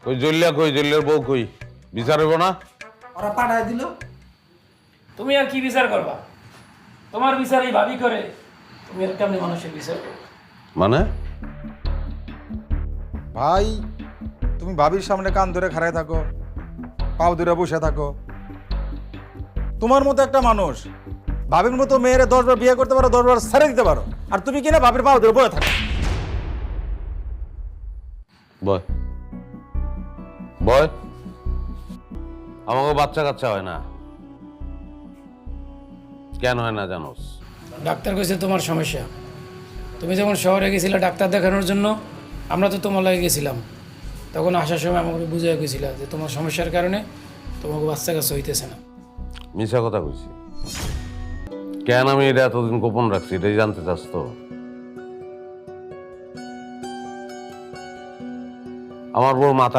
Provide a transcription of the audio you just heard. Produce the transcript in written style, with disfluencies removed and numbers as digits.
কই জল্লিয়া কই জল্লিয়ার বউ কই বিচার হইব না? ওরা পাঠায় দিল। তুমি আর কি বিচার করবা? তোমার বিচার এই ভাবি করে, তুমি আর কেমনি মানুষের বিচার করো? মানে ভাই তুমি ভাবির সামনে কান ধরে খাড়ায় থাকো, পাও ধরে বসে থাকো। তোমার মতো একটা মানুষ ভাবির মতো মেয়েরে 10 বার বিয়ে করতে পারো, 10 বার ছেড়ে দিতে পারো, আর তুমি কিনা ভাবির পাও ধরে বসে থাকো। বয় বয়, আমাকে বাচ্চা কাচ্চা হয় না। কেন হয় না জানোস? ডাক্তার কইছে তোমার সমস্যা। তুমি যখন শহরে গেছিলে ডাক্তার দেখানোর জন্য, আমরা তো তোমার লাগে গেছিলাম। তখন আসার সময় আমাকে বুঝিয়ে গেছিল যে তোমার সমস্যার কারণে তোমাকে বাচ্চা কাচ্চা হইতেছে না। মিশা কথা কইছি। কেন আমি এটা এতদিন গোপন রাখছি এটাই জানতে চাস তো? আমার বড় মাথা